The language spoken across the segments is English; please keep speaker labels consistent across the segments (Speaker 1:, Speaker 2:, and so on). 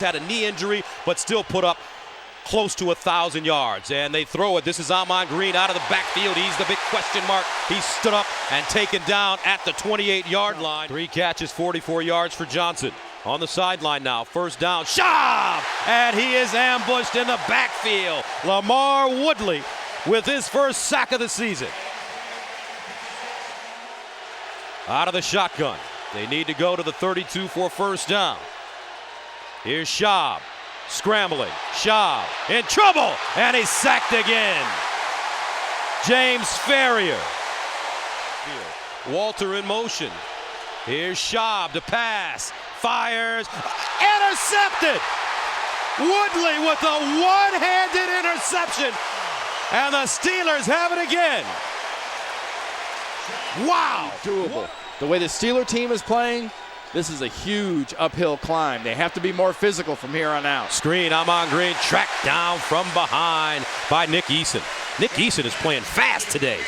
Speaker 1: Had a knee injury, but still put up close to 1,000 yards. And they throw it. This is Ahman Green out of the backfield. He's the big question mark. He stood up and taken down at the 28-yard line. 3 catches, 44 yards for Johnson. On the sideline now, first down, Schaub! And he is ambushed in the backfield. Lamar Woodley with his first sack of the season. Out of the shotgun. They need to go to the 32 for first down. Here's Schaub, scrambling. Schaub in trouble, and he's sacked again. James Ferrier. Walter in motion. Here's Schaub to pass. Fires. Intercepted! Woodley with a one-handed interception. And the Steelers have it again. Wow.
Speaker 2: Doable. The way the Steeler team is playing, this is a huge uphill climb. They have to be more physical from here on out.
Speaker 1: Screen, Ahman Green tracked down from behind by Nick Eason. Nick Eason is playing fast today.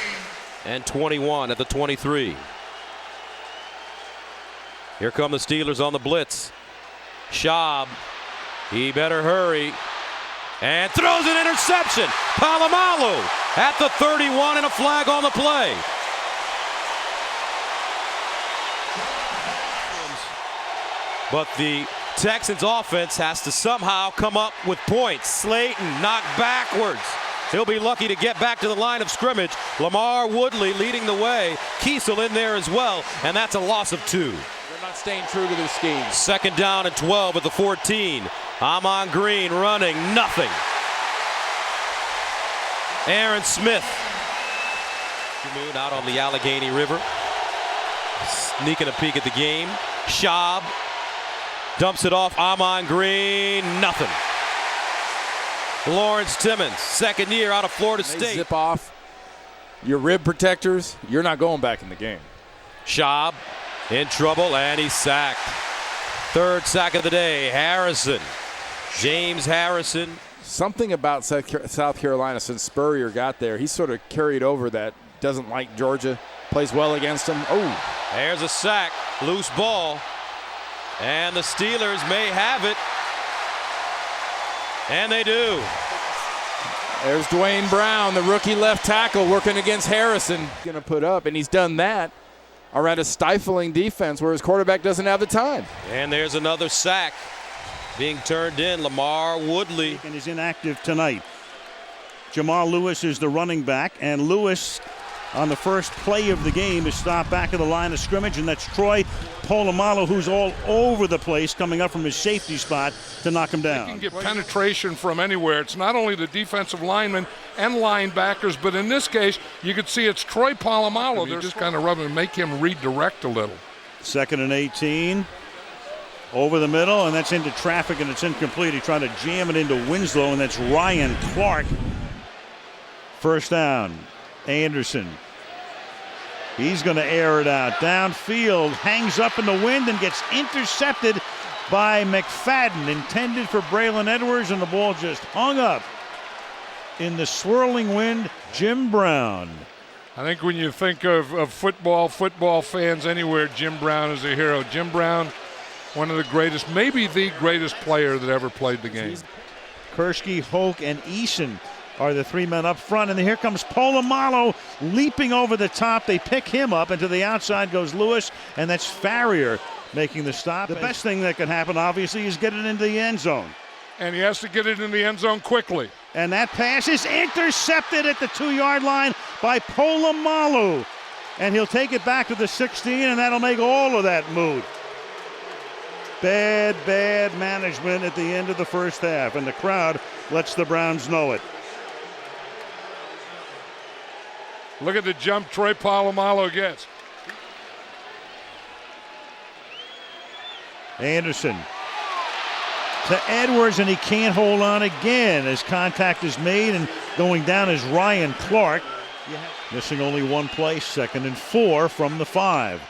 Speaker 1: And 21 at the 23. Here come the Steelers on the blitz. Schaub, he better hurry. And throws an interception. Polamalu at the 31 and a flag on the play. But the Texans offense has to somehow come up with points. Slayton knocked backwards. He'll be lucky to get back to the line of scrimmage. Lamar Woodley leading the way. Kiesel in there as well, and that's a loss of 2.
Speaker 2: They're not staying true to their scheme.
Speaker 1: Second down and 12 at the 14. Ahman Green running, nothing. Aaron Smith out on the Allegheny River. Sneaking a peek at the game. Schaub dumps it off. Ahman Green, nothing. Lawrence Timmons, second year out of Florida State.
Speaker 2: Zip off your rib protectors, you're not going back in the game.
Speaker 1: Schaub in trouble, and he's sacked. Third sack of the day, Harrison. James Harrison.
Speaker 2: Something about South Carolina since Spurrier got there, he's sort of carried over that. Doesn't like Georgia, plays well against them. Oh,
Speaker 1: there's a sack, loose ball. And the Steelers may have it. And they do.
Speaker 2: There's Dwayne Brown, the rookie left tackle, working against Harrison. Going to put up, and he's done that around a stifling defense where his quarterback doesn't have the time.
Speaker 1: And there's another sack being turned in. Lamar Woodley.
Speaker 3: And is inactive tonight. Jamal Lewis is the running back, and Lewis on the first play of the game is stopped back of the line of scrimmage, and that's Troy Polamalu, who's all over the place, coming up from his safety spot to knock him down.
Speaker 4: He can get penetration from anywhere. It's not only the defensive linemen and linebackers, but in this case, you could see it's Troy Polamalu. They're just kind of rubbing and make him redirect a little.
Speaker 3: 2nd and 18. Over the middle, and that's into traffic, and it's incomplete. He tried to jam it into Winslow, and that's Ryan Clark. First down. Anderson. He's going to air it out. Downfield, hangs up in the wind and gets intercepted by McFadden. Intended for Braylon Edwards, and the ball just hung up in the swirling wind. Jim Brown.
Speaker 4: I think when you think of football fans anywhere, Jim Brown is a hero. Jim Brown, one of the greatest, maybe the greatest player that ever played the game.
Speaker 3: Kursky, Hoke, and Eason are the 3 men up front, and here comes Polamalu leaping over the top. They pick him up, and to the outside goes Lewis, and that's Farrier making the stop. The best thing that can happen, obviously, is get it into the end zone.
Speaker 4: And he has to get it in the end zone quickly.
Speaker 3: And that pass is intercepted at the 2-yard line by Polamalu. And he'll take it back to the 16, and that'll make all of that moot. Bad management at the end of the first half, and the crowd lets the Browns know it.
Speaker 4: Look at the jump Troy Polamalu gets.
Speaker 3: Anderson to Edwards, and he can't hold on again as contact is made, and going down is Ryan Clark. Missing only one play, 2nd and 4 from the 5.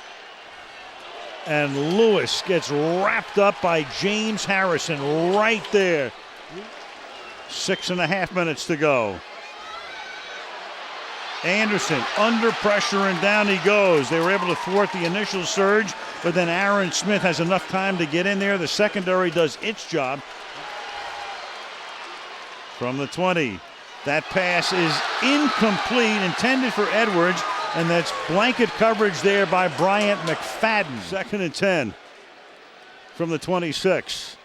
Speaker 3: And Lewis gets wrapped up by James Harrison right there. 6.5 minutes to go. Anderson under pressure and down he goes. They were able to thwart the initial surge, but then Aaron Smith has enough time to get in there. The secondary does its job. From the 20, that pass is incomplete, intended for Edwards, and that's blanket coverage there by Bryant McFadden. 2nd and 10 from the 26.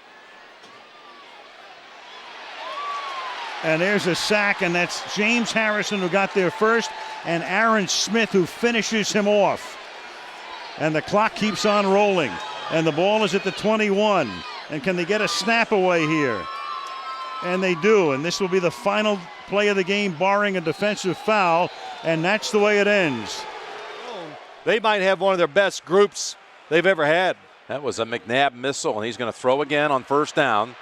Speaker 3: And there's a sack, and that's James Harrison who got there first, and Aaron Smith who finishes him off. And the clock keeps on rolling, and the ball is at the 21. And can they get a snap away here? And they do, and this will be the final play of the game, barring a defensive foul, and that's the way it ends.
Speaker 5: They might have one of their best groups they've ever had.
Speaker 6: That was a McNab missile, and he's going to throw again on 1st down.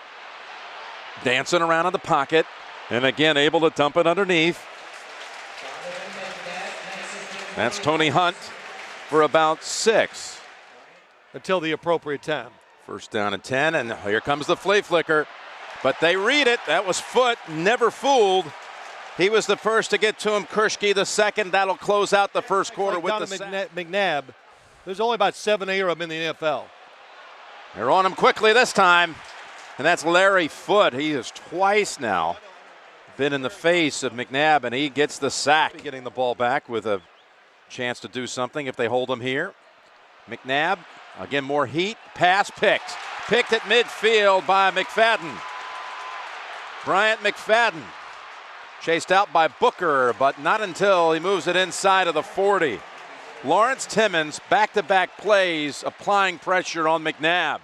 Speaker 6: Dancing around in the pocket, and again able to dump it underneath. That's Tony Hunt for about 6.
Speaker 5: Until the appropriate time.
Speaker 6: 1st down and 10, and here comes the flea flicker. But they read it. That was Foot, never fooled. He was the first to get to him. Kershke the second. That'll close out the first quarter with the sack.
Speaker 5: McNab. There's only about 7 or 8 of them in the NFL.
Speaker 6: They're on him quickly this time. And that's Larry Foot. He has twice now been in the face of McNab, and he gets the sack. Getting the ball back with a chance to do something if they hold him here. McNab, again, more heat. Pass picked. Picked at midfield by McFadden. Bryant McFadden chased out by Booker, but not until he moves it inside of the 40. Lawrence Timmons, back-to-back plays, applying pressure on McNab.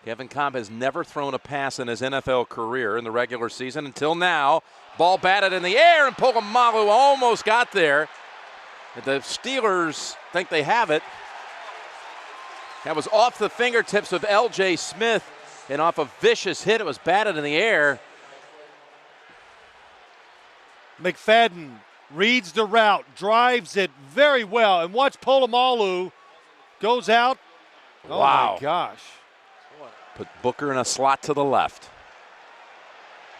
Speaker 6: Kevin Kolb has never thrown a pass in his NFL career in the regular season until now. Ball batted in the air, and Polamalu almost got there. The Steelers think they have it. That was off the fingertips of L.J. Smith, and off a vicious hit. It was batted in the air.
Speaker 5: McFadden reads the route, drives it very well, and watch Polamalu goes out. Oh
Speaker 6: wow.
Speaker 5: My gosh.
Speaker 6: Put Booker in a slot to the left.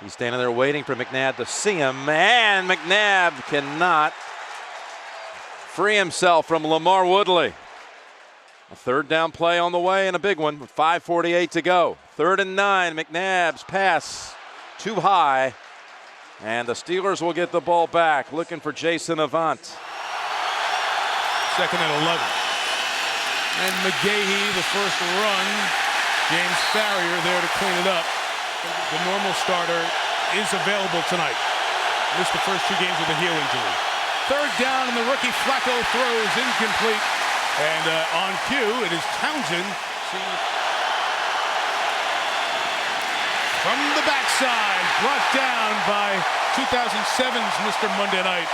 Speaker 6: He's standing there waiting for McNab to see him, and McNab cannot free himself from Lamar Woodley. A 3rd down play on the way, and a big one with 5:48 to go. 3rd and 9, McNab's pass too high. And the Steelers will get the ball back, looking for Jason Avant.
Speaker 7: 2nd and 11. And McGahee, the first run. James Farrier there to clean it up. The normal starter is available tonight. Missed the first 2 games with a heel injury. 3rd down, and the rookie Flacco throws incomplete. And on cue, it is Townsend. From the backside, brought down by 2007's Mr. Monday Night,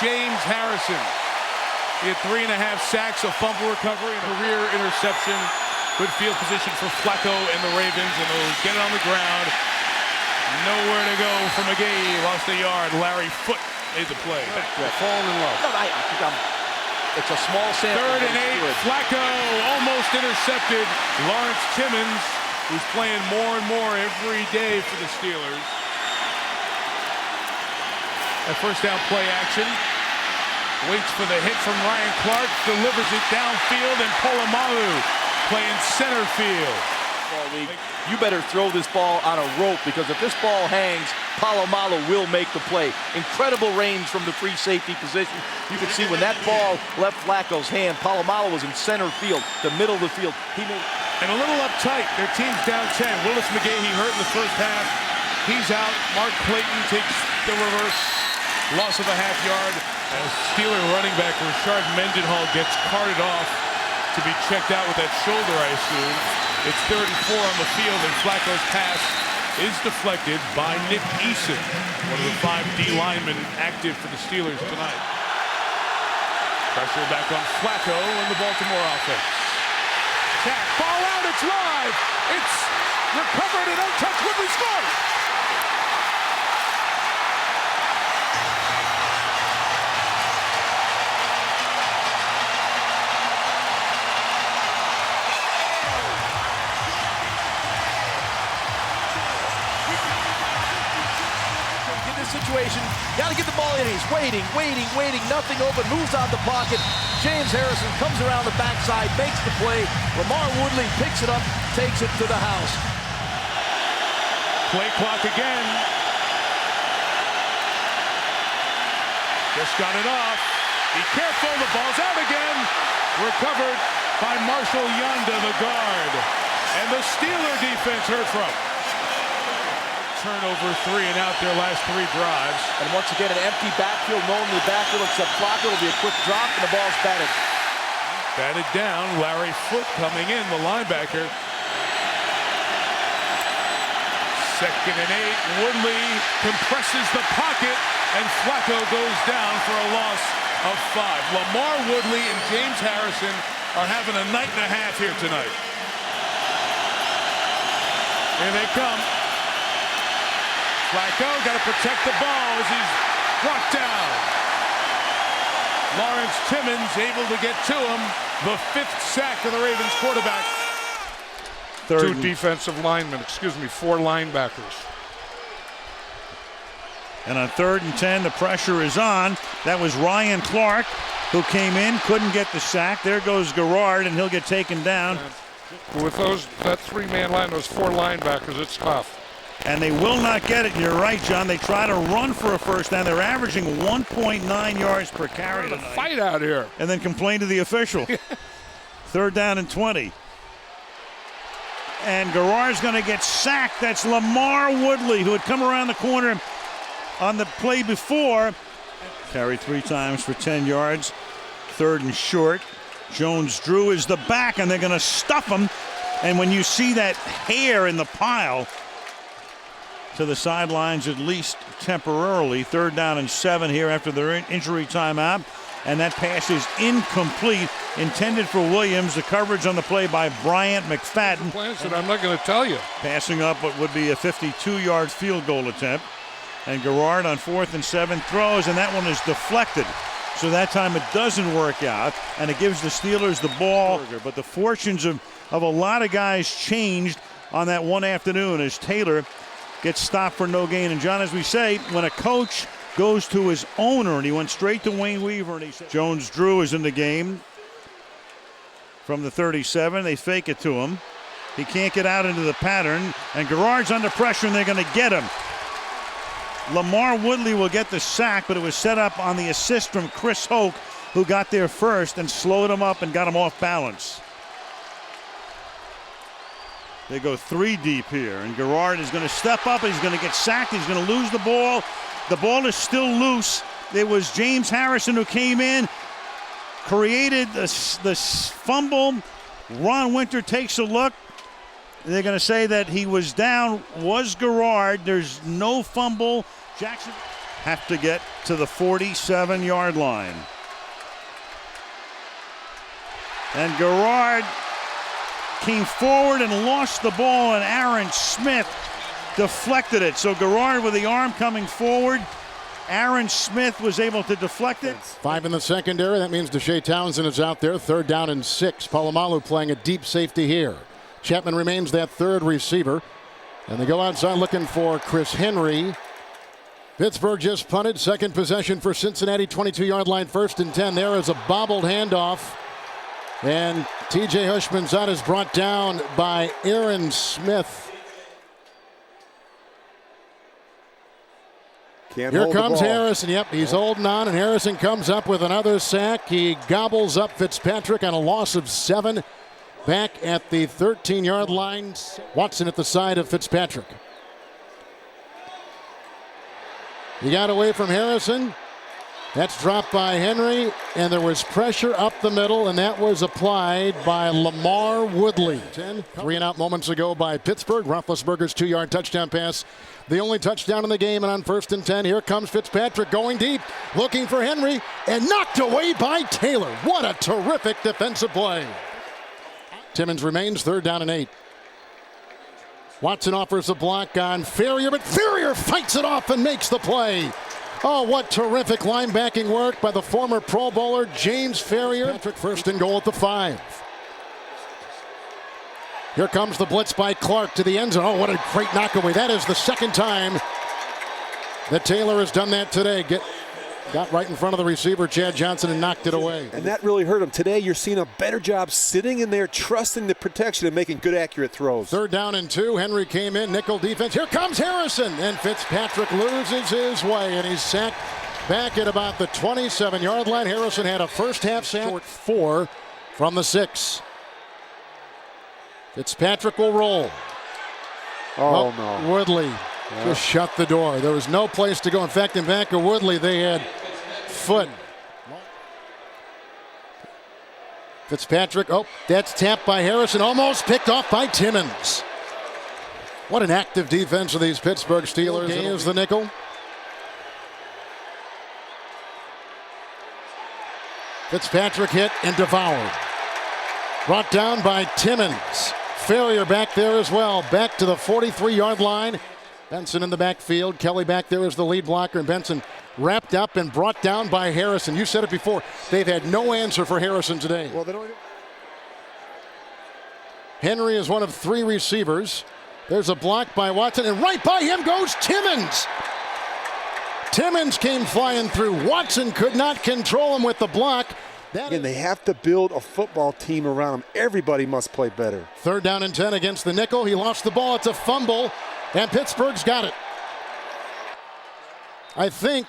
Speaker 7: James Harrison. He had 3.5 sacks, a fumble recovery, and a rear interception. Good field position for Flacco and the Ravens, and they'll get it on the ground. Nowhere to go for McGahee, lost a yard. Larry Foot made the play.
Speaker 5: Falling in love.
Speaker 8: It's a small sample.
Speaker 7: 3rd and 8, Flacco almost intercepted. Lawrence Timmons, who's playing more and more every day for the Steelers. A 1st down play action. Waits for the hit from Ryan Clark, delivers it downfield, and Polamalu playing center field.
Speaker 8: You better throw this ball on a rope, because if this ball hangs, Polamalu will make the play. Incredible range from the free safety position. You can see when that ball left Flacco's hand, Polamalu was in center field, the middle of the field. He made.
Speaker 7: And a little uptight. Their team's down 10. Willis McGahee hurt in the first half. He's out. Mark Clayton takes the reverse. Loss of a half yard. As Steeler running back Rashard Mendenhall gets carted off to be checked out with that shoulder, I assume. It's 3rd and 4 on the field, and Flacco's pass is deflected by Nick Eason, one of the 5 D linemen active for the Steelers tonight. Pressure back on Flacco and the Baltimore offense. Tap, ball out, it's live. It's recovered and untouched. Woodley scores.
Speaker 8: situation. Got to get the ball in. He's waiting. Nothing open. Moves out the pocket. James Harrison comes around the backside, makes the play. Lamar Woodley picks it up, takes it to the house.
Speaker 7: Play clock again. Just got it off. Be careful. The ball's out again. Recovered by Marshall Yanda, the guard. And the Steeler defense heard from. Turnover 3 and out their last 3 drives.
Speaker 8: And once again, an empty backfield. No one in the backfield except Flacco. It'll be a quick drop, and the ball's batted.
Speaker 7: Batted down. Larry Foote coming in, the linebacker. 2nd and 8. Woodley compresses the pocket, and Flacco goes down for a loss of 5. Lamar Woodley and James Harrison are having a night and a half here tonight. Here they come. Flacco got to protect the ball as he's brought down. Lawrence Timmons able to get to him. The 5th sack of the Ravens quarterback.
Speaker 4: 2 defensive linemen, 4 linebackers.
Speaker 3: And on 3rd and 10, the pressure is on. That was Ryan Clark who came in, couldn't get the sack. There goes Garrard, and he'll get taken down.
Speaker 4: With that 3-man line, those 4 linebackers, it's tough.
Speaker 3: And they will not get it. And you're right, John. They try to run for a first down. They're averaging 1.9 yards per carry
Speaker 4: What a
Speaker 3: tonight.
Speaker 4: fight out here.
Speaker 3: And then complain to the official. 3rd down and 20. And Garrard's going to get sacked. That's Lamar Woodley, who had come around the corner on the play before. Carried 3 times for 10 yards. 3rd and short. Jones-Drew is the back, and they're going to stuff him. And when you see that hair in the pile, to the sidelines at least temporarily. 3rd down and 7 here after their injury timeout. And that pass is incomplete, intended for Williams. The coverage on the play by Bryant McFadden.
Speaker 4: Plans that I'm not going to tell you.
Speaker 3: Passing up what would be a 52-yard field goal attempt. And Garrard on 4th and 7 throws, and that one is deflected. So that time it doesn't work out, and it gives the Steelers the ball. But the fortunes of a lot of guys changed on that one afternoon as Taylor gets stopped for no gain. And John, as we say, when a coach goes to his owner, and he went straight to Wayne Weaver, and he said, Jones-Drew is in the game from the 37. They fake it to him. He can't get out into the pattern, and Garrard's under pressure, and they're going to get him. Lamar Woodley will get the sack, but it was set up on the assist from Chris Hoke, who got there first and slowed him up and got him off balance. They go 3 deep here, and Garrard is going to step up. He's going to get sacked. He's going to lose the ball. The ball is still loose. It was James Harrison who came in, created the fumble. Ron Winter takes a look. They're going to say that he was down, was Garrard. There's no fumble. Jackson have to get to the 47-yard line. And Garrard came forward and lost the ball, and Aaron Smith deflected it. So Garrard with the arm coming forward. Aaron Smith was able to deflect it.
Speaker 9: 5 in the secondary. That means Deshae Townsend is out there. 3rd down and 6. Polamalu playing a deep safety here. Chapman remains that 3rd receiver. And they go outside looking for Chris Henry. Pittsburgh just punted. 2nd possession for Cincinnati. 22-yard line. 1st and 10. There is a bobbled handoff. And T.J. Hushmanzada is brought down by Aaron Smith. Here comes Harrison. Yep, he's holding on, and Harrison comes up with another sack. He gobbles up Fitzpatrick on a loss of 7. Back at the 13-yard line. Watson at the side of Fitzpatrick. He got away from Harrison. That's dropped by Henry, and there was pressure up the middle, and that was applied by Lamar Woodley. 3-and-out moments ago by Pittsburgh. Roethlisberger's 2-yard touchdown pass. The only touchdown in the game, and on 1st and 10, here comes Fitzpatrick going deep, looking for Henry, and knocked away by Taylor. What a terrific defensive play. Timmons remains 3rd down and 8. Watson offers a block on Ferrier, but Ferrier fights it off and makes the play. Oh, what terrific linebacking work by the former Pro Bowler James Ferrier. Patrick 1st and goal at the 5. Here comes the blitz by Clark to the end zone. Oh, what a great knockaway. That is the 2nd time that Taylor has done that today. Got right in front of the receiver, Chad Johnson, and knocked it away.
Speaker 10: And that really hurt him. Today, you're seeing a better job sitting in there, trusting the protection and making good, accurate throws.
Speaker 9: 3rd down and 2. Henry came in, nickel defense. Here comes Harrison, and Fitzpatrick loses his way, and he's sacked back at about the 27-yard line. Harrison had a first half sack. Short 4 from the 6. Fitzpatrick will roll.
Speaker 10: Oh, no.
Speaker 9: Woodley just shut the door. There was no place to go. In fact, in back of Woodley, they had foot. Fitzpatrick, that's tapped by Harrison, almost picked off by Timmons. What an active defense of these Pittsburgh Steelers. Is the nickel. Fitzpatrick hit and devoured. Brought down by Timmons. Failure back there as well. Back to the 43-yard line. Benson in the backfield. Kelly back there as the lead blocker. And Benson wrapped up and brought down by Harrison. You said it before. They've had no answer for Harrison today.
Speaker 10: Well, they don't.
Speaker 9: Henry is one of 3 receivers. There's a block by Watson, and right by him goes Timmons. Timmons came flying through. Watson could not control him with the block.
Speaker 10: Again, they have to build a football team around him. Everybody must play better.
Speaker 9: 3rd down and 10 against the nickel. He lost the ball. It's a fumble, and Pittsburgh's got it. I think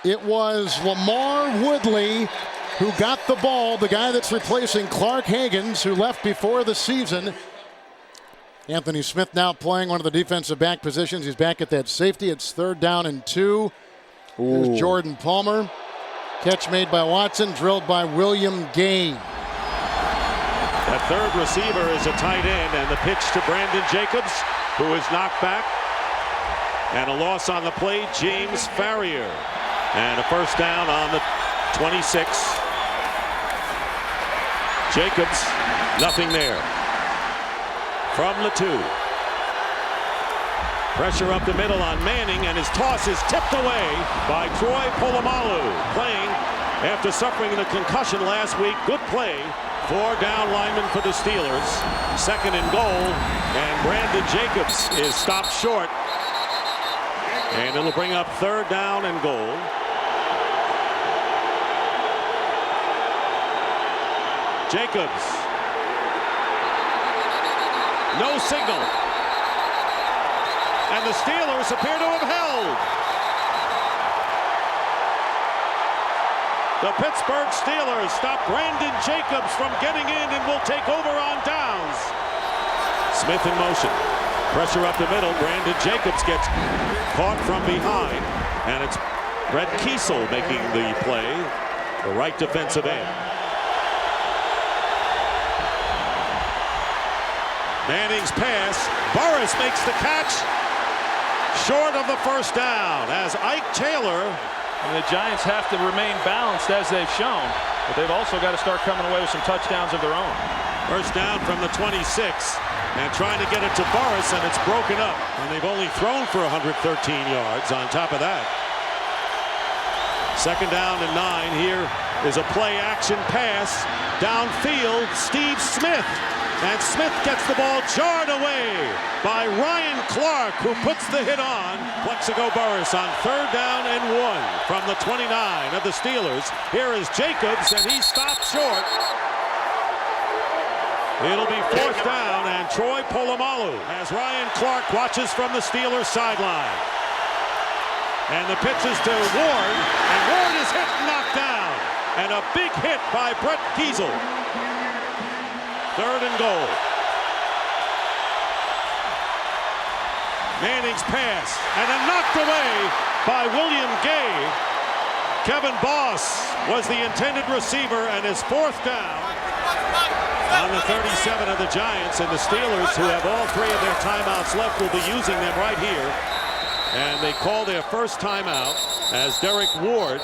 Speaker 9: it was Lamar Woodley who got the ball, the guy that's replacing Clark Haggans, who left before the season. Anthony Smith now playing one of the defensive back positions. He's back at that safety. It's 3rd down and 2. There's Jordan Palmer. Catch made by Watson, drilled by William Gay.
Speaker 11: That 3rd receiver is a tight end, and the pitch to Brandon Jacobs, who is knocked back. And a loss on the play, James Farrier. And a first down on the 26. Jacobs, nothing there. From the 2. Pressure up the middle on Manning, and his toss is tipped away by Troy Polamalu, playing after suffering the concussion last week. Good play. 4 down linemen for the Steelers. 2nd and goal, and Brandon Jacobs is stopped short. And it'll bring up 3rd down and goal. Jacobs. No signal. And the Steelers appear to have held. The Pittsburgh Steelers stop Brandon Jacobs from getting in and will take over on downs. Smith in motion. Pressure up the middle. Brandon Jacobs gets caught from behind. And it's Brett Kiesel making the play, the right defensive end. Manning's pass. Burris makes the catch. Short of the first down as Ike Taylor.
Speaker 8: And the Giants have to remain balanced as they've shown, but they've also got to start coming away with some touchdowns of their own.
Speaker 11: First down from the 26 and trying to get it to Burris, and it's broken up. And they've only thrown for 113 yards on top of that. 2nd down and 9. Here is a play action pass downfield. Steve Smith. And Smith gets the ball jarred away by Ryan Clark, who puts the hit on. Plexico Burris on 3rd down and 1 from the 29 of the Steelers. Here is Jacobs, and he stopped short. It'll be 4th down, and Troy Polamalu as Ryan Clark watches from the Steelers sideline. And the pitch is to Ward, and Ward is hit and knocked down. And a big hit by Brett Kiesel. 3rd and goal. Manning's pass, and then knocked away by William Gay. Kevin Boss was the intended receiver, and his 4th down on the 37 of the Giants. And the Steelers, who have all 3 of their timeouts left, will be using them right here. And they call their first timeout as Derek Ward.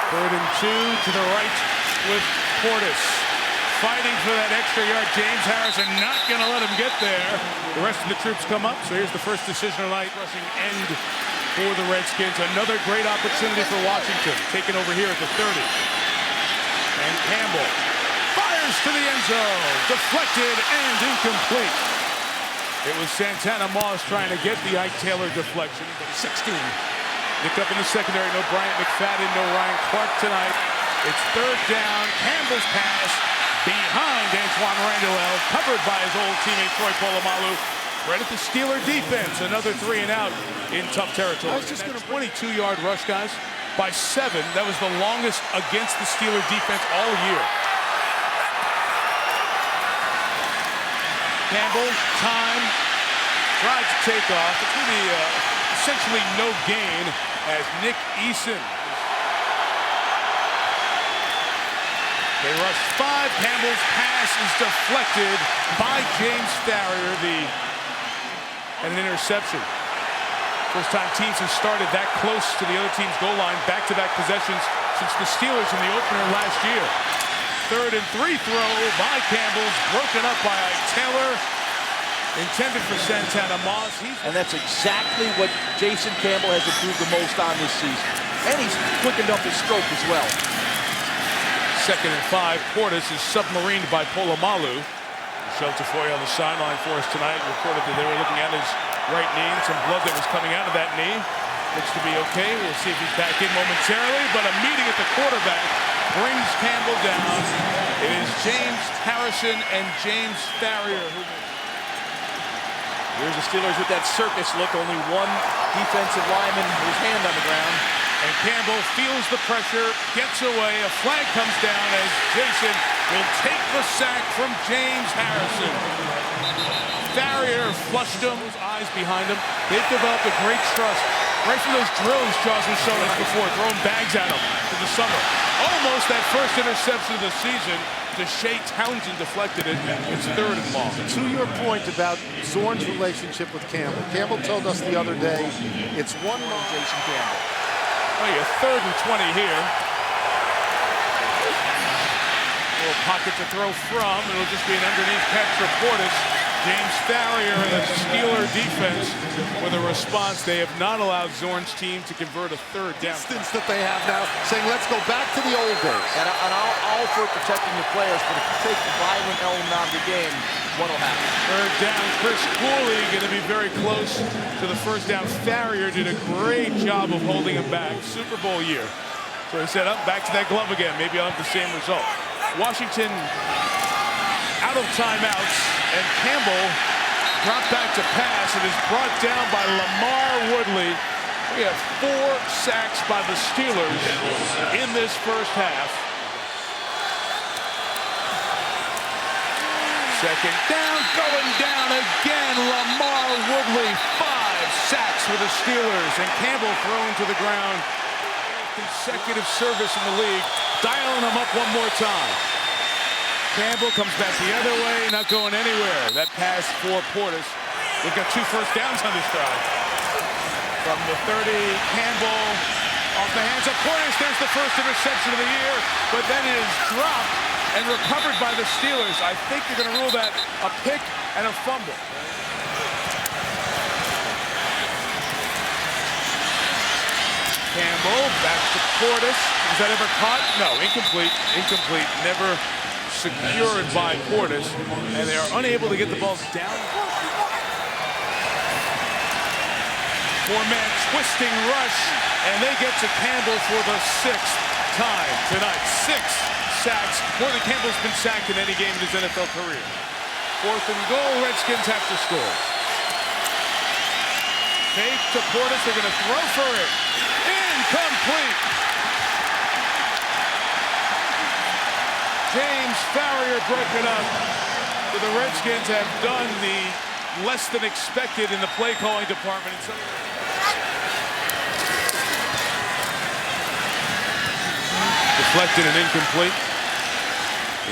Speaker 7: 3rd and 2 to the right with Portis. Fighting for that extra yard. James Harrison not going to let him get there. The rest of the troops come up. So here's the first decision of the night. Rushing end for the Redskins. Another great opportunity for Washington. Taken over here at the 30. And Campbell fires to the end zone. Deflected and incomplete. It was Santana Moss trying to get the Ike Taylor deflection. 16. Nick up in the secondary. No Bryant McFadden, no Ryan Clark tonight. It's third down. Campbell's pass behind Antoine Randall, covered by his old teammate Troy Polamalu. Right at the Steeler defense. Another 3 and out in tough territory. That's just going to 22-yard rush, guys, by 7. That was the longest against the Steeler defense all year. Campbell, time, tries to take off. It's going to be essentially no gain as Nick Eason. They rush 5. Campbell's pass is deflected by James Farrier, and an interception. First time teams have started that close to the other team's goal line, back-to-back possessions since the Steelers in the opener last year. 3rd and 3 throw by Campbell's broken up by Ike Taylor. Intended for Santana Moss.
Speaker 8: And that's exactly what Jason Campbell has improved the most on this season. And he's quickened up his stroke as well.
Speaker 7: 2nd and 5. Portis is submarined by Polamalu. Michelle Tafoya on the sideline for us tonight reported that they were looking at his right knee and some blood that was coming out of that knee. Looks to be okay. We'll see if he's back in momentarily. But a meeting at the quarterback brings Campbell down. It is James Harrison and James Farrier.
Speaker 8: Here's the Steelers with that circus look. Only one defensive lineman with his hand on the ground.
Speaker 7: And Campbell feels the pressure, gets away. A flag comes down as Jason will take the sack from James Harrison. Farrier flushed him, his eyes behind him. They've developed a great trust. Right from those drills Jaws was showing us before, throwing bags at him in the summer. Almost that first interception of the season. Deshae Townsend deflected it. It's 3rd and long.
Speaker 12: To your point about Zorn's relationship with Campbell. Campbell told us the other day, it's one more Jason Campbell.
Speaker 7: Oh, yeah, 3rd and 20 here. Little pocket to throw from. It'll just be an underneath catch for Portis. James Farrier and the Steeler defense with a response. They have not allowed Zorn's team to convert a 3rd down.
Speaker 12: Instance that they have now, saying let's go back to the old days.
Speaker 8: And all for protecting the players, but if you take the violent element out of the game, what will happen?
Speaker 7: 3rd down. Chris Cooley going to be very close to the 1st down. Farrier did a great job of holding him back. Super Bowl year. So he said, back to that glove again. Maybe I'll have the same result. Washington out of timeouts, and Campbell dropped back to pass. It is brought down by Lamar Woodley. We have 4 sacks by the Steelers in this first half. 2nd down, going down again. Lamar Woodley, 5 sacks for the Steelers, and Campbell thrown to the ground. Consecutive service in the league, dialing him up one more time. Campbell comes back the other way, not going anywhere. That pass for Portis. We've got 2 first downs on this drive. From the 30, Campbell off the hands of Portis. There's the first interception of the year, but then it is dropped and recovered by the Steelers. I think they're going to rule that a pick and a fumble. Campbell back to Portis. Was that ever caught? No, incomplete. Incomplete. Never secured by Portis, and they are unable to get the ball down. 4-man twisting rush, and they get to Campbell for the 6th time tonight. 6 sacks, more than Campbell's been sacked in any game in his NFL career. 4th and goal, Redskins have to score. Fake to Portis, they're going to throw for it. Incomplete. James Farrier broken up. So the Redskins have done the less than expected in the play calling department. Deflected and incomplete.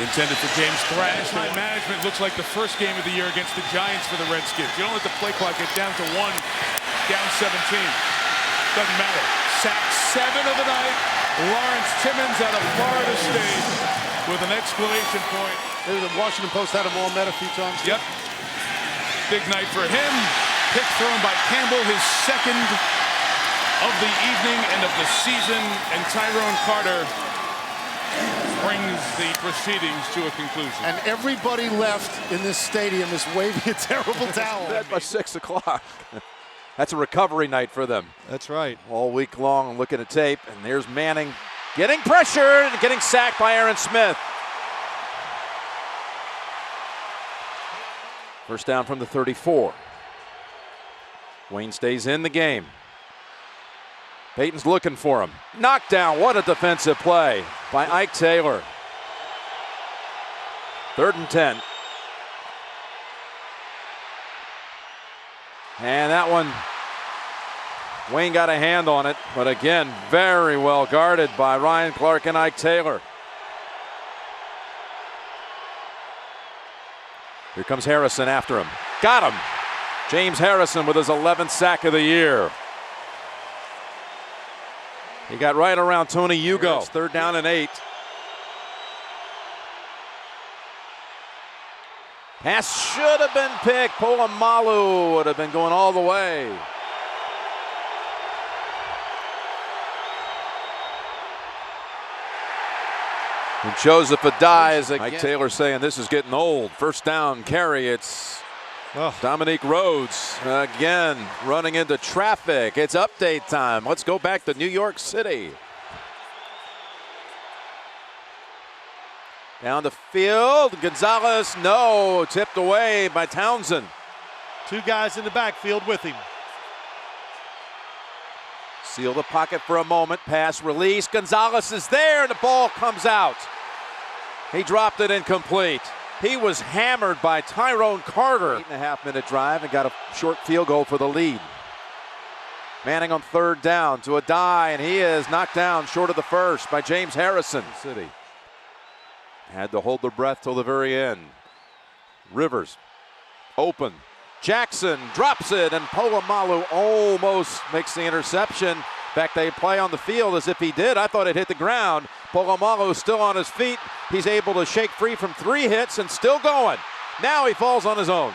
Speaker 7: Intended for James Thrash. Time management looks like the first game of the year against the Giants for the Redskins. You don't let the play clock get down to 1, down 17. Doesn't matter. Sack 7 of the night. Lawrence Timmons out of Florida State with an exclamation point.
Speaker 12: The Washington Post had him all met a few times.
Speaker 7: Yep. Big night for him. Pick thrown by Campbell, his 2nd of the evening and of the season. And Tyrone Carter brings the proceedings to a conclusion.
Speaker 12: And everybody left in this stadium is waving a terrible towel.
Speaker 6: Bed by 6 o'clock. That's a recovery night for them.
Speaker 5: That's right.
Speaker 6: All week long looking at tape, and there's Manning getting pressured and getting sacked by Aaron Smith. First down from the 34. Wayne stays in the game. Peyton's looking for him. Knockdown, what a defensive play by Ike Taylor. 3rd and 10. And that one, Wayne got a hand on it, but again, very well guarded by Ryan Clark and Ike Taylor. Here comes Harrison after him. Got him. James Harrison with his 11th sack of the year. He got right around Tony Hugo. It's 3rd down and 8. Pass should have been picked. Polamalu would have been going all the way. And Joseph Adai is again. Mike Taylor saying this is getting old. First down carry. It's Dominique Rhodes again running into traffic. It's update time. Let's go back to New York City. Down the field, Gonzalez, no, tipped away by Townsend.
Speaker 5: 2 guys in the backfield with him.
Speaker 6: Seal the pocket for a moment, pass release. Gonzalez is there and the ball comes out. He dropped it incomplete. He was hammered by Tyrone Carter. 8.5-minute drive and got a short field goal for the lead. Manning on 3rd down to Adai, and he is knocked down short of the first by James Harrison. City had to hold their breath till the very end. Rivers open. Jackson drops it, and Polamalu almost makes the interception. In fact, they play on the field as if he did. I thought it hit the ground. Polamalu still on his feet. He's able to shake free from 3 hits and still going. Now he falls on his own.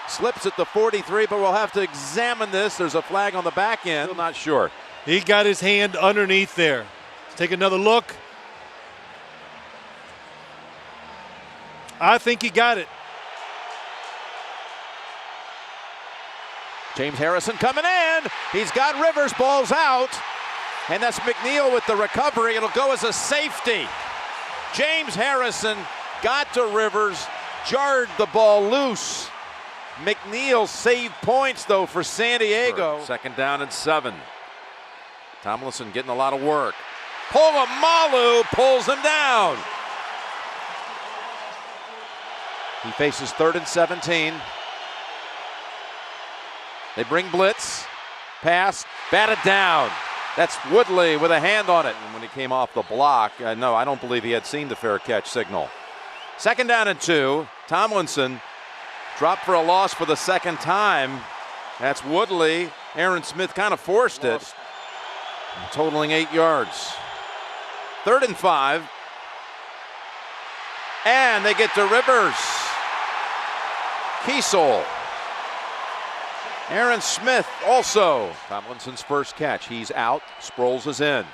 Speaker 6: Slips at the 43, but we'll have to examine this. There's a flag on the back end. I'm not sure.
Speaker 5: He got his hand underneath there. Let's take another look. I think he got it.
Speaker 6: James Harrison coming in. He's got Rivers, balls out. And that's McNeil with the recovery. It'll go as a safety. James Harrison got to Rivers, jarred the ball loose. McNeil saved points, though, for San Diego. 2nd down and 7. Tomlinson getting a lot of work. Polamalu pulls him down. He faces 3rd and 17. They bring blitz. Pass, batted down. That's Woodley with a hand on it. And when he came off the block, no, I don't believe he had seen the fair catch signal. 2nd down and 2. Tomlinson dropped for a loss for the 2nd time. That's Woodley. Aaron Smith kind of forced it. Totaling 8 yards. 3rd and 5. And they get to Rivers. Kiesel. Aaron Smith also. Tomlinson's first catch. He's out. Sproles is in.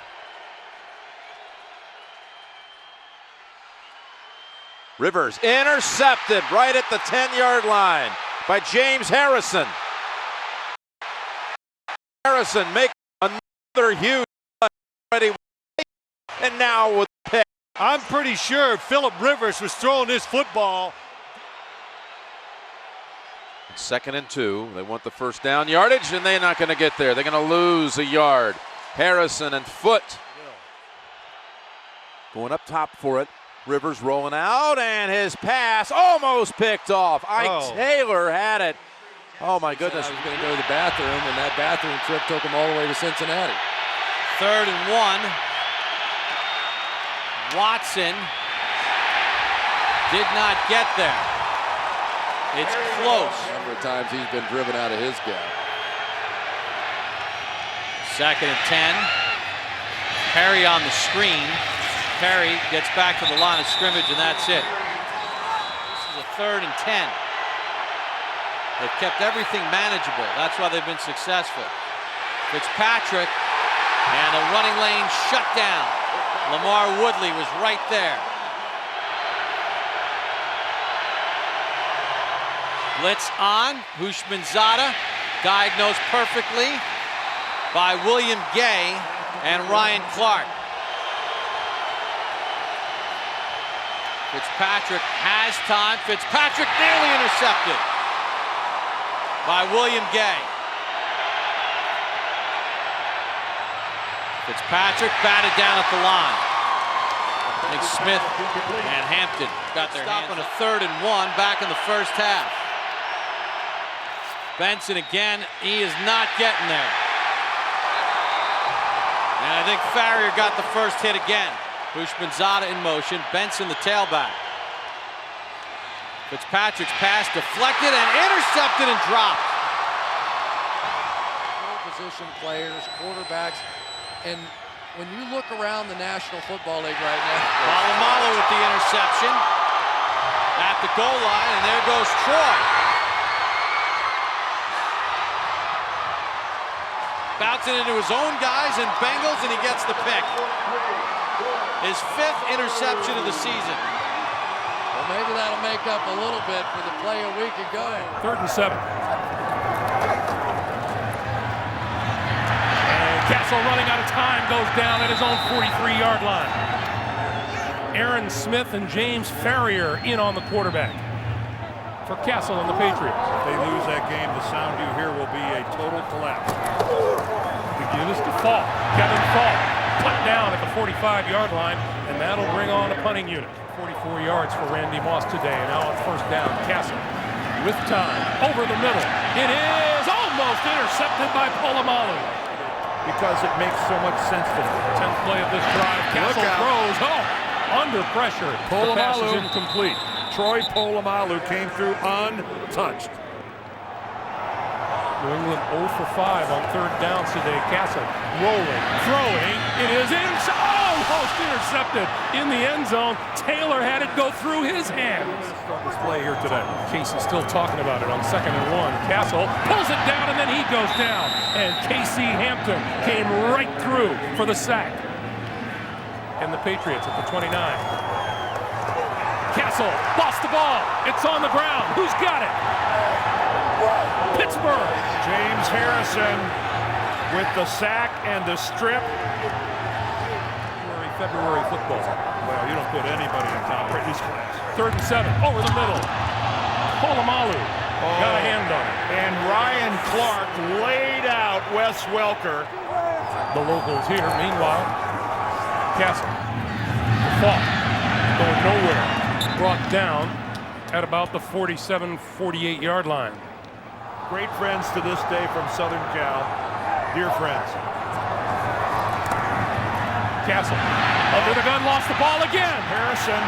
Speaker 6: Rivers intercepted right at the 10-yard line by James Harrison. Harrison making another huge play. And now with the pick.
Speaker 5: I'm pretty sure Phillip Rivers was throwing this football.
Speaker 6: 2nd and 2. They want the first down yardage, and they're not going to get there. They're going to lose a yard. Harrison and Foot going up top for it. Rivers rolling out, and his pass almost picked off. Ike Taylor had it. Oh, my goodness.
Speaker 2: He was going to go to the bathroom, and that bathroom trip took him all the way to Cincinnati.
Speaker 13: 3rd and 1. Watson did not get there. It's close.
Speaker 2: A number of times he's been driven out of his gap.
Speaker 13: 2nd and 10. Perry on the screen. Perry gets back to the line of scrimmage, and that's it. This is a 3rd and 10. They've kept everything manageable. That's why they've been successful. Fitzpatrick, and the running lane shut down. Lamar Woodley was right there. Blitz on. Houshmandzadeh diagnosed perfectly by William Gay and Ryan Clark. Fitzpatrick has time. Fitzpatrick nearly intercepted by William Gay. Fitzpatrick batted down at the line. I think Smith and Hampton got their stop on a 3rd and 1 back in the first half. Benson again, he is not getting there. And I think Farrier got the first hit again. Houshmandzadeh in motion, Benson the tailback. Fitzpatrick's pass deflected and intercepted and dropped.
Speaker 14: Position players, quarterbacks, and when you look around the National Football League right now.
Speaker 13: Polamalu with the interception at the goal line, and there goes Troy. Bouncing into his own guys and Bengals, and he gets the pick. His 5th interception of the season.
Speaker 14: Well, maybe that'll make up a little bit for the play a week ago.
Speaker 15: 3rd and 7. Castle running out of time goes down at his own 43-yard line. Aaron Smith and James Farrier in on the quarterback for Castle and the Patriots.
Speaker 11: If they lose that game, the sound you hear will be a total collapse.
Speaker 15: McGinnis to Fall. Kevin Fall put down at the 45-yard line, and that'll bring on a punting unit. 44 yards for Randy Moss today, and now on 1st down, Castle with time over the middle. It is almost intercepted by Polamalu.
Speaker 11: Because it makes so much sense to them.
Speaker 15: 10th play of this drive. Castle throws. Oh, under pressure. The pass is incomplete.
Speaker 11: Troy Polamalu came through untouched.
Speaker 15: New England 0 for 5 on 3rd down today. Castle rolling, throwing. It is almost intercepted in the end zone. Taylor had it go through his hands.
Speaker 11: On display here today.
Speaker 15: Casey's still talking about it on 2nd and 1. Castle pulls it down and then he goes down. And Casey Hampton came right through for the sack. And the Patriots at the 29. Castle lost the ball. It's on the ground. Who's got it? Pittsburgh.
Speaker 11: James Harrison with the sack and the strip.
Speaker 15: February football.
Speaker 11: Well, you don't put anybody in Tom Brady's class.
Speaker 15: 3rd and 7, over the middle. Polamalu got a hand on it.
Speaker 11: And Ryan Clark laid out Wes Welker.
Speaker 15: The locals here, meanwhile. Castle. Fall. Going nowhere. Brought down at about the 47, 48-yard line.
Speaker 11: Great friends to this day from Southern Cal. Dear friends.
Speaker 15: Castle under the gun, lost the ball again.
Speaker 11: Harrison,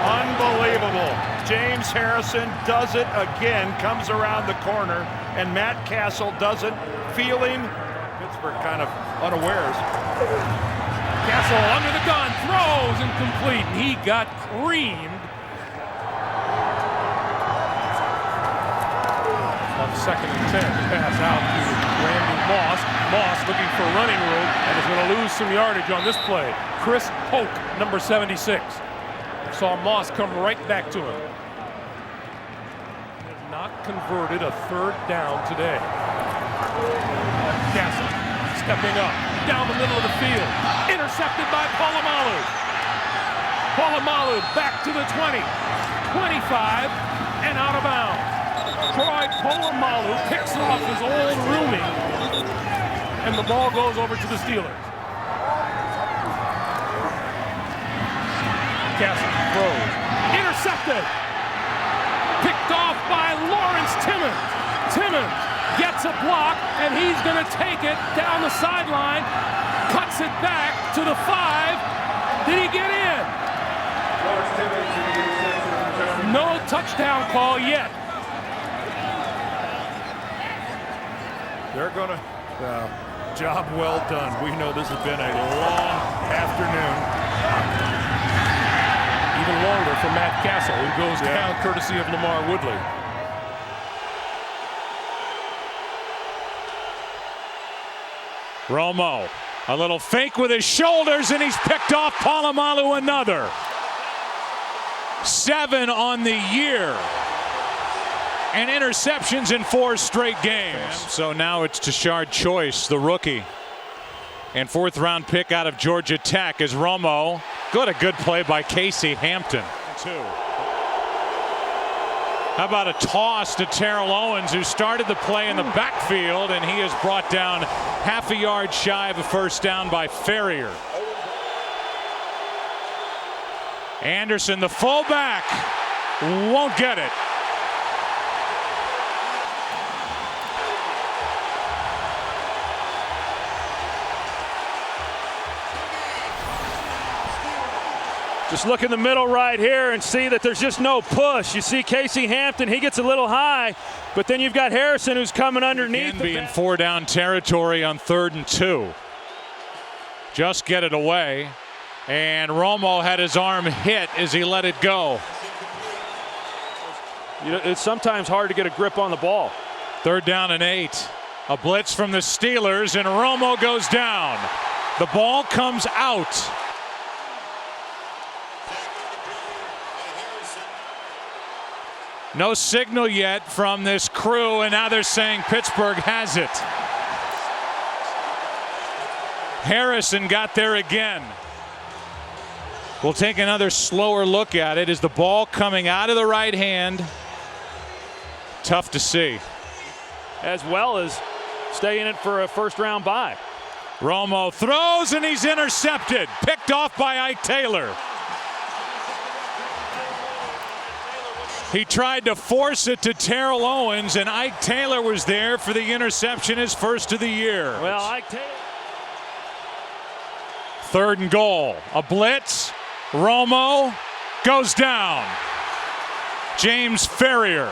Speaker 11: unbelievable. James Harrison does it again, comes around the corner, and Matt Castle does it, feeling Pittsburgh kind of unawares.
Speaker 15: Castle under the gun, throws incomplete. He got creamed. On 2nd and 10, pass out to Randy Moss. Moss looking for running room and is going to lose some yardage on this play. Chris Hoke, number 76. Saw Moss come right back to him. Has not converted a 3rd down today. Castle stepping up, down the middle of the field. Intercepted by Polamalu. Polamalu back to the 20, 25, and out of bounds. Troy Polamalu picks off his old roomie, and the ball goes over to the Steelers. Castle throws. Intercepted. Picked off by Lawrence Timmons. Timmons gets a block, and he's going to take it down the sideline. Cuts it back to the 5. Did he get in? No touchdown call yet.
Speaker 11: They're going to, job well done. We know this has been a long afternoon.
Speaker 15: Even longer for Matt Castle, who goes down courtesy of Lamar Woodley.
Speaker 16: Romo, a little fake with his shoulders, and he's picked off. Polamalu another. 7 on the year. and interceptions in 4 straight games. So now it's Tashard Choice, the rookie. And 4th-round pick out of Georgia Tech is Romo. A good play by Casey Hampton. 2. How about a toss to Terrell Owens, who started the play in the backfield, and he is brought down half a yard shy of a first down by Ferrier. Anderson, the fullback, won't get it.
Speaker 17: Just look in the middle right here and see that there's just no push. You see Casey Hampton, he gets a little high, but then you've got Harrison who's coming underneath.
Speaker 16: Can be in 4-down territory on 3rd and 2. Just get it away. And Romo had his arm hit as he let it go.
Speaker 17: You know, it's sometimes hard to get a grip on the ball.
Speaker 16: 3rd down and 8. A blitz from the Steelers, and Romo goes down. The ball comes out. No signal yet from this crew, and now they're saying Pittsburgh has it. Harrison got there again. We'll take another slower look at it. Is the ball coming out of the right hand? Tough to see.
Speaker 17: As well as stay in it for a 1st-round bye.
Speaker 16: Romo throws, and he's intercepted. Picked off by Ike Taylor. He tried to force it to Terrell Owens, and Ike Taylor was there for the interception, his first of the year.
Speaker 17: Well, Ike Taylor.
Speaker 16: 3rd and goal. A blitz. Romo goes down. James Ferrier.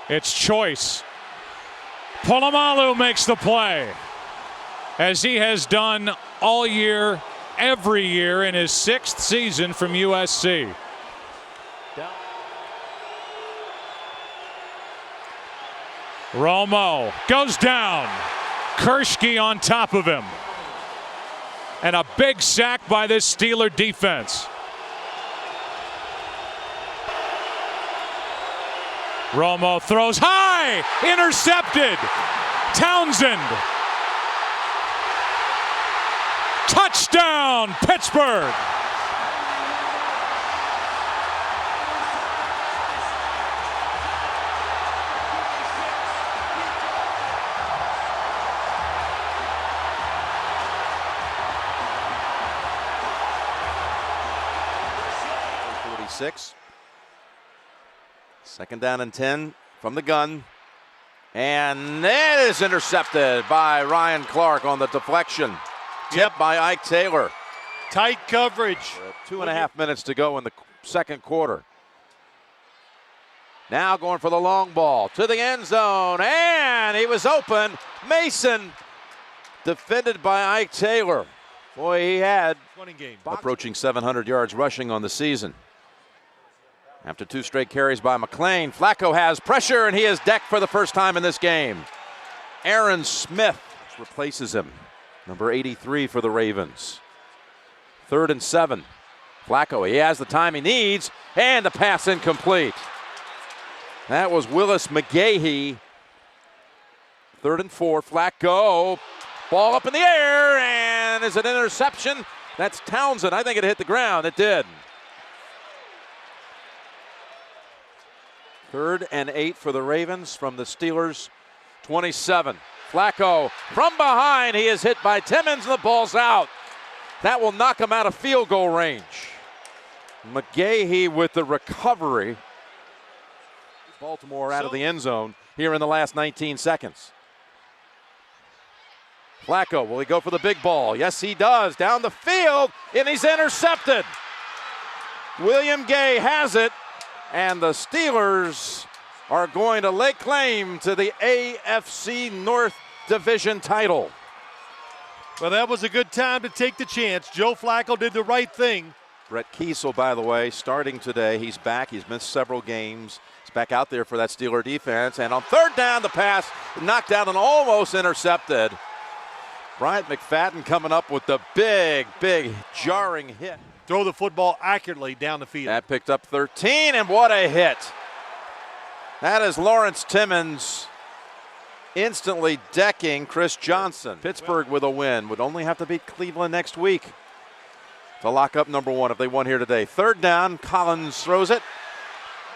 Speaker 16: It's Choice. Polamalu makes the play, as he has done all year, every year in his 6th season from USC. Romo goes down. Kershke on top of him. And a big sack by this Steeler defense. Romo throws high, intercepted. Townsend. Touchdown, Pittsburgh.
Speaker 6: Second down and 10 from the gun. And that is intercepted by Ryan Clark on the deflection. Tipped by Ike Taylor.
Speaker 5: Tight coverage.
Speaker 6: 2.5 minutes to go in the 2nd quarter. Now going for the long ball to the end zone. And he was open. Mason defended by Ike Taylor. Boy, he had approaching 700 yards rushing on the season. After 2 straight carries by McLean, Flacco has pressure, and he is decked for the first time in this game. Aaron Smith replaces him, number 83 for the Ravens. 3rd and 7. Flacco, he has the time he needs, and the pass incomplete. That was Willis McGahee. 3rd and 4, Flacco. Ball up in the air, and is it an interception? That's Townsend. I think it hit the ground. It did. 3rd and 8 for the Ravens from the Steelers' 27. Flacco from behind. He is hit by Timmons, and the ball's out. That will knock him out of field goal range. McGahee with the recovery. Baltimore out of the end zone here in the last 19 seconds. Flacco, will he go for the big ball? Yes, he does. Down the field, and he's intercepted. William Gay has it. And the Steelers are going to lay claim to the AFC North Division title.
Speaker 5: Well, that was a good time to take the chance. Joe Flacco did the right thing.
Speaker 6: Brett Kiesel, by the way, starting today. He's back. He's missed several games. He's back out there for that Steeler defense. And on 3rd down, the pass knocked down and almost intercepted. Bryant McFadden coming up with the big jarring hit.
Speaker 5: throw the football accurately down the field.
Speaker 6: That picked up 13, and what a hit. That is Lawrence Timmons instantly decking Chris Johnson. Pittsburgh with a win. Would only have to beat Cleveland next week to lock up number one if they won here today. Third down, Collins throws it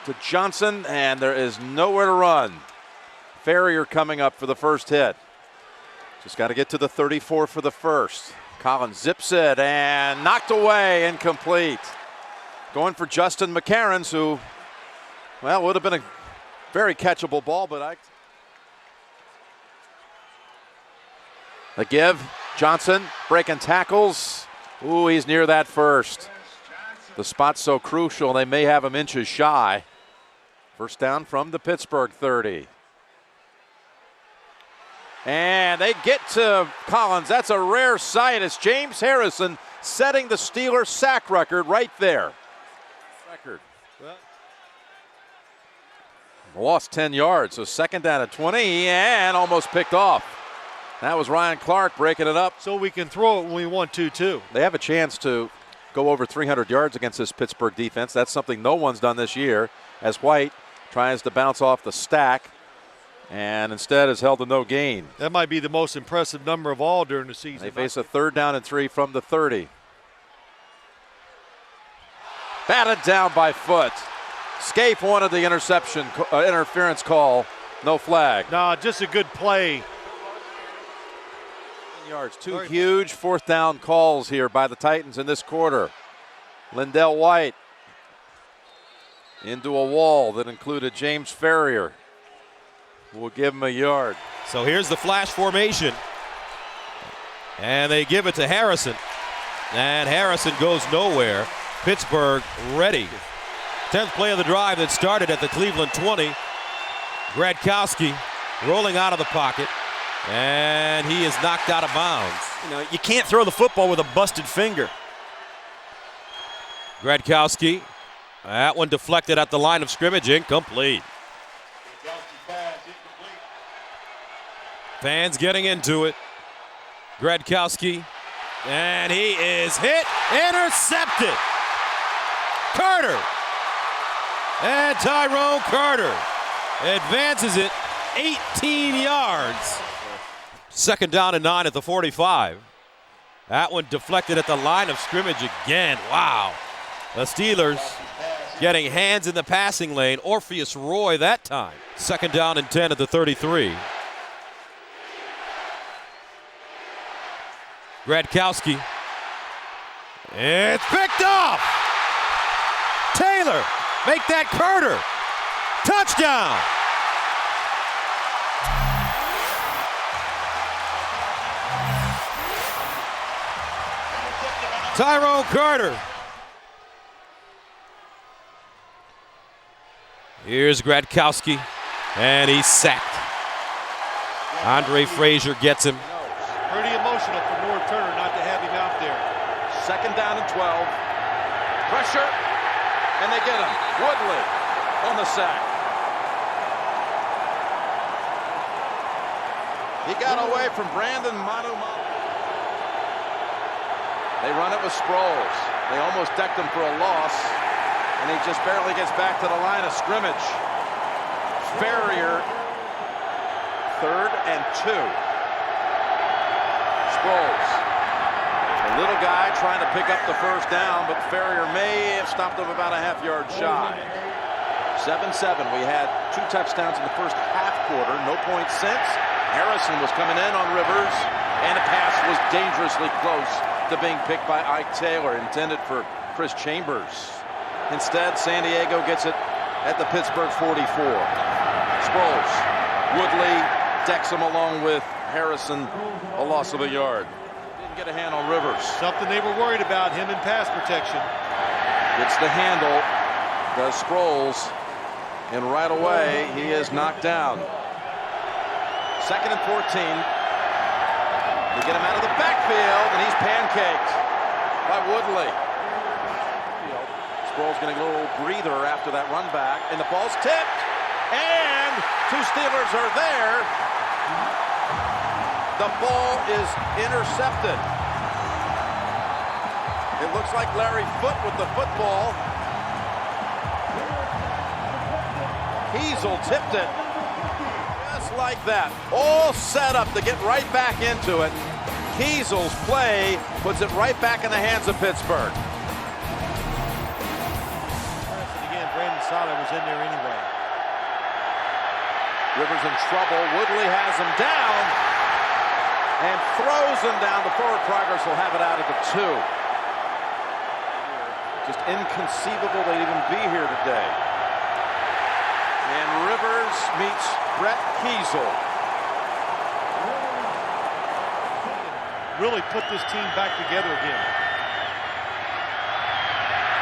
Speaker 6: to Johnson, and there is nowhere to run. Ferrier coming up for the first hit. Just got to get to the 34 for the first. Collins zips it and knocked away, incomplete. Going for Justin McCarron, who, well, would have been a very catchable ball, but the give, Johnson breaking tackles. Ooh, he's near that first. The spot's so crucial, they may have him inches shy. First down from the Pittsburgh 30. And they get to Collins. That's a rare sight. It's James Harrison setting the Steelers sack record right there. Lost 10 yards, so second down at 20 and almost picked off. That was Ryan Clark breaking it up.
Speaker 5: So we can throw it when we want to, too.
Speaker 6: They have a chance to go over 300 yards against this Pittsburgh defense. That's something no one's done this year, as White tries to bounce off the stack and instead is held to no gain.
Speaker 5: That might be the most impressive number of all during the season.
Speaker 6: They face a third down and 3 from the 30. Batted down by Foot. Scaife wanted the interference call. No flag.
Speaker 5: Nah, just a good play.
Speaker 6: Yards. Two huge fourth down calls here by the Titans in this quarter. Lindell White into a wall that included James Ferrier. We'll give him a yard.
Speaker 1: So here's the flash formation. And they give it to Harrison. And Harrison goes nowhere. Pittsburgh ready. 10th play of the drive that started at the Cleveland 20. Gradkowski rolling out of the pocket. And he is knocked out of bounds.
Speaker 18: You know, you can't throw the football with a busted finger.
Speaker 1: Gradkowski. That one deflected at the line of scrimmage. Incomplete. Fans getting into it. Gradkowski. And he is hit. Intercepted. Carter. And Tyrone Carter advances it 18 yards. Second down and 9 at the 45. That one deflected at the line of scrimmage again. Wow. The Steelers getting hands in the passing lane. Orpheus Roy that time. Second down and 10 at the 33. Gradkowski. It's picked off. Taylor. Make that Carter. Touchdown. Tyrone Carter. Here's Gradkowski, and he's sacked. Andre Frazier gets him.
Speaker 5: Pretty emotional for North Turner not to have him out there.
Speaker 6: Second down and 12. Pressure, and they get him. Woodley on the sack. He got away from Brandon Manu. They run it with Sproles. They almost decked him for a loss, and he just barely gets back to the line of scrimmage. Ferrier, 3rd and 2. Sproles, a little guy trying to pick up the first down, but Ferrier may have stopped him about a half-yard shy. 7-7. We had 2 touchdowns in the first half quarter. No points since. Harrison was coming in on Rivers, and the pass was dangerously close to being picked by Ike Taylor, intended for Chris Chambers. Instead, San Diego gets it at the Pittsburgh 44. Sproles, Woodley decks him along with Harrison, a loss of a yard. Didn't get a hand on Rivers.
Speaker 5: Something they were worried about, him in pass protection.
Speaker 6: Gets the handle, does Sproles, and right away he is knocked down. 2nd and 14. They get him out of the backfield, and he's pancaked by Woodley. Sproles getting a little breather after that run back, and the ball's tipped, and 2 Steelers are there. The ball is intercepted. It looks like Larry Foote with the football. Kiesel tipped it. Just like that. All set up to get right back into it. Kiesel's play puts it right back in the hands of Pittsburgh.
Speaker 5: Again, Brandon Sala was in there anyway.
Speaker 6: Rivers in trouble. Woodley has him down and throws him down. The forward progress will have it out at the 2. Just inconceivable they'd even be here today. And Rivers meets Brett Kiesel.
Speaker 5: Really put this team back together again.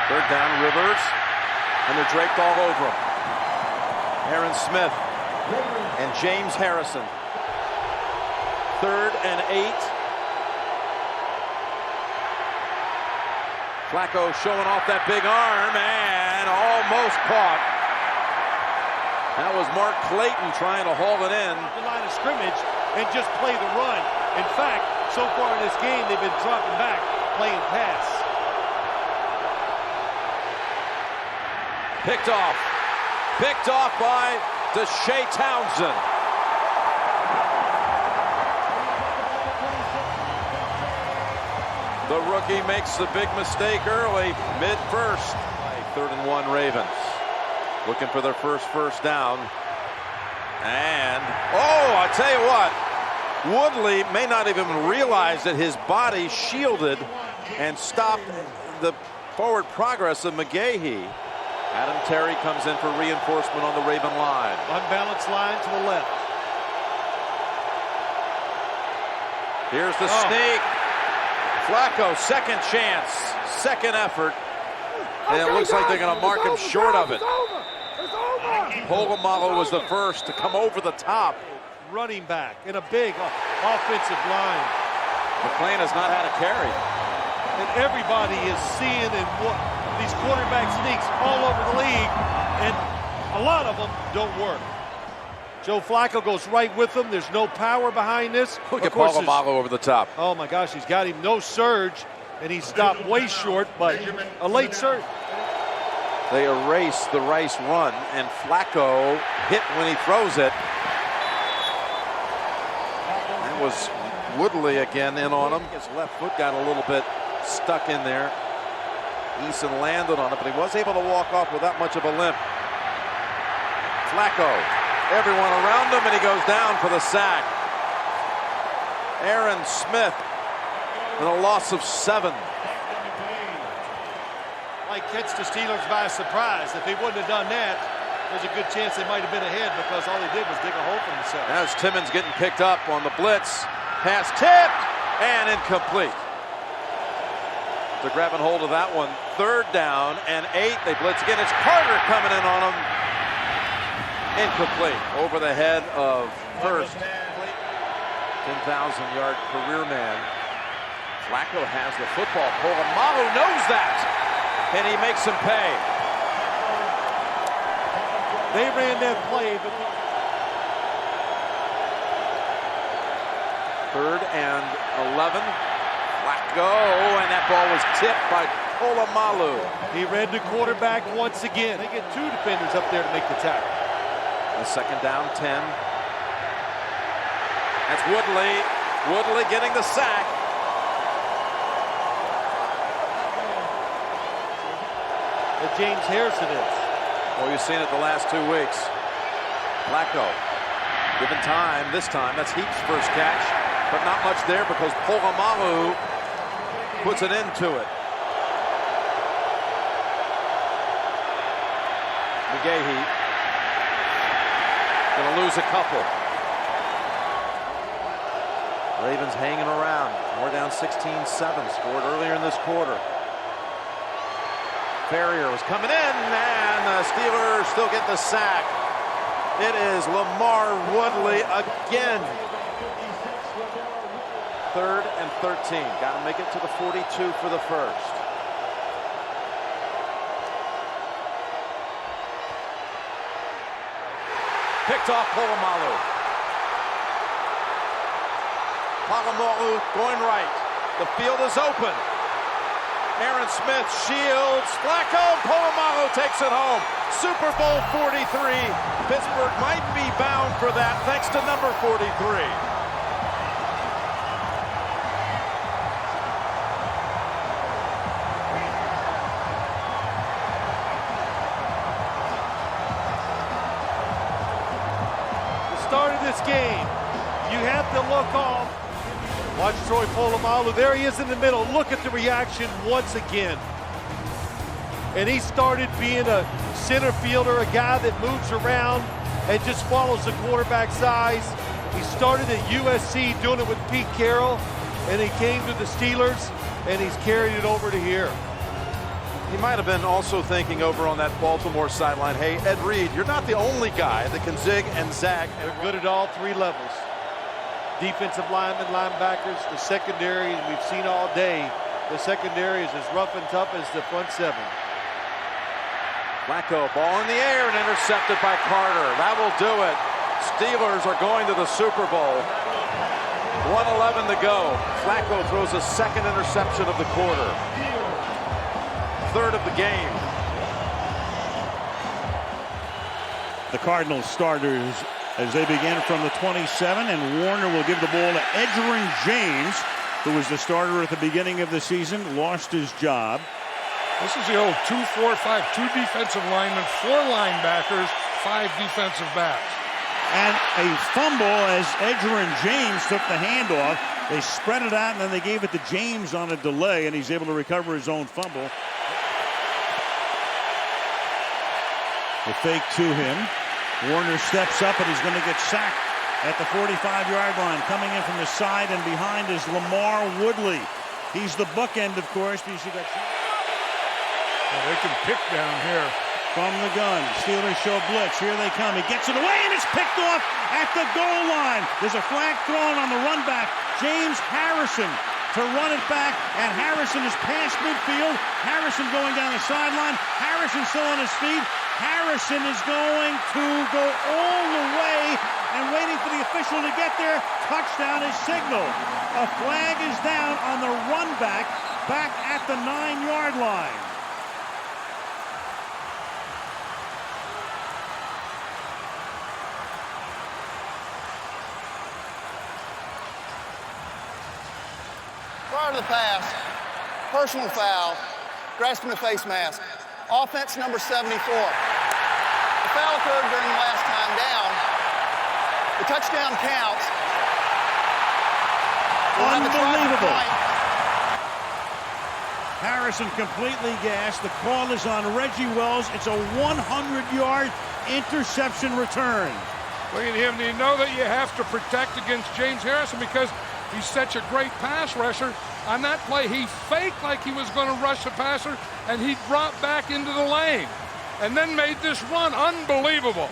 Speaker 6: Third down, Rivers, and they're draped all over him. Aaron Smith and James Harrison. 3rd and 8. Flacco showing off that big arm and almost caught. That was Mark Clayton trying to haul it in.
Speaker 5: The line of scrimmage and just play the run. In fact, so far in this game, they've been dropping back, playing pass.
Speaker 6: Picked off. Picked off by Deshae Townsend. The rookie makes the big mistake early, mid-first. 3rd and 1 Ravens. Looking for their first down. And, oh, I tell you what, Woodley may not even realize that his body shielded and stopped the forward progress of McGahee. Adam Terry comes in for reinforcement on the Raven line.
Speaker 5: Unbalanced line to the left.
Speaker 6: Here's the sneak. Flacco, second chance, second effort. And it looks like they're going to mark him short of it. Polamalu was the first to come over the top.
Speaker 5: Running back in a big offensive line.
Speaker 6: McClain has not had a carry.
Speaker 5: And everybody is seeing and these quarterback sneaks all over the league, and a lot of them don't work. Joe Flacco goes right with them. There's no power behind this.
Speaker 6: Look at Polamalu over the top.
Speaker 5: Oh my gosh, he's got him. No surge, and he stopped way short, but a late surge.
Speaker 6: They erase the Rice run, and Flacco hit when he throws it. That was Woodley again in on him. His left foot got a little bit stuck in there. Eason landed on it, but he was able to walk off without much of a limp. Flacco, everyone around him, and he goes down for the sack. Aaron Smith with a loss of 7.
Speaker 5: Might catch the Steelers by surprise. If he wouldn't have done that, there's a good chance they might have been ahead because all he did was dig a hole for himself.
Speaker 6: As Timmons getting picked up on the blitz. Pass tipped and incomplete. They're grabbing hold of that one. 3rd down and 8. They blitz again. It's Carter coming in on them. Incomplete. Over the head of Hurst. 10,000-yard career man. Flacco has the football. Polamalu knows that. And he makes him pay.
Speaker 5: They ran that play, but
Speaker 6: 3rd and 11. Flacco, and that ball was tipped by Polamalu.
Speaker 5: He read the quarterback once again. They get 2 defenders up there to make the tackle.
Speaker 6: The 2nd down, 10. That's Woodley. Woodley getting the sack.
Speaker 5: That James Harrison is.
Speaker 6: Well, you've seen it the last 2 weeks. Flacco, given time, this time, that's Heap's first catch, but not much there because Polamalu puts it into it. McGahee gonna lose a couple. Ravens hanging around. We're down 16-7, scored earlier in this quarter. Ferrier was coming in, and the Steelers still get the sack. It is Lamar Woodley again. 3rd and 13. Got to make it to the 42 for the first. Picked off Polamalu. Polamalu going right. The field is open. Aaron Smith shields. Flacco. Polamalu takes it home. Super Bowl 43. Pittsburgh might be bound for that thanks to number 43.
Speaker 5: Start of this game, you have to look off. Watch Troy Polamalu. There he is in the middle. Look at the reaction once again. And he started being a center fielder, a guy that moves around and just follows the quarterback's size. He started at USC doing it with Pete Carroll, and he came to the Steelers, and he's carried it over to here.
Speaker 6: He might have been also thinking over on that Baltimore sideline, hey, Ed Reed, you're not the only guy that can zig and zag.
Speaker 5: They're good at all three levels. Defensive linemen, linebackers, the secondary, and we've seen all day, the secondary is as rough and tough as the front seven.
Speaker 6: Flacco, ball in the air and intercepted by Carter. That will do it. Steelers are going to the Super Bowl. 1:11 to go. Flacco throws a second interception of the quarter. Third of the game.
Speaker 3: The Cardinals starters as they begin from the 27, and Warner will give the ball to Edgerrin James, who was the starter at the beginning of the season, lost his job.
Speaker 4: This is the old 2-4-5, 2 defensive linemen, 4 linebackers, 5 defensive backs.
Speaker 3: And a fumble as Edgerrin James took the handoff. They spread it out, and then they gave it to James on a delay, and he's able to recover his own fumble. The fake to him. Warner steps up, and he's going to get sacked at the 45-yard line. Coming in from the side and behind is Lamar Woodley. He's the bookend, of course, because you got...
Speaker 4: Well, they can pick down here.
Speaker 3: From the gun, Steelers show blitz. Here they come. He gets it away, and it's picked off at the goal line. There's a flag thrown on the run back. James Harrison to run it back, and Harrison is past midfield. Harrison going down the sideline. Harrison still on his feet. Harrison is going to go all the way and waiting for the official to get there. Touchdown is signaled. A flag is down on the run back at the 9-yard line.
Speaker 19: Prior to the pass, personal foul, grasping the face mask. Offense number 74. The foul occurred during the last time down. The touchdown counts.
Speaker 3: Unbelievable. Harrison completely gassed. The call is on Reggie Wells. It's a 100-yard interception return.
Speaker 4: Look at him. Do you know that you have to protect against James Harrison because he's such a great pass rusher? On that play, he faked like he was going to rush the passer, and he dropped back into the lane and then made this run. Unbelievable.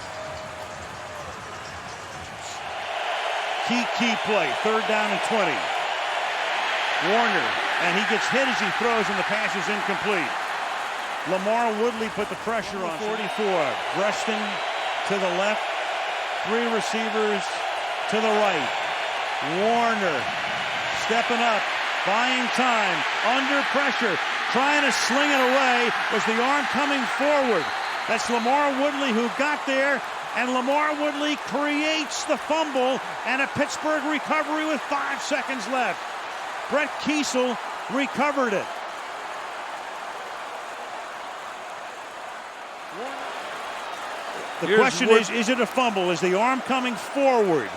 Speaker 3: Key play. 3rd down and 20. Warner, and he gets hit as he throws, and the pass is incomplete. Lamar Woodley put the pressure on 44. Breston to the left. 3 receivers to the right. Warner stepping up, buying time, under pressure, trying to sling it away. Was the arm coming forward? That's Lamar Woodley who got there, and Lamar Woodley creates the fumble and a Pittsburgh recovery with 5 seconds left. Brett Kiesel recovered it. The question is it a fumble? Is the arm coming forward?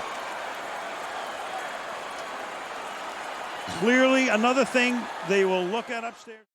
Speaker 3: Clearly, another thing they will look at upstairs.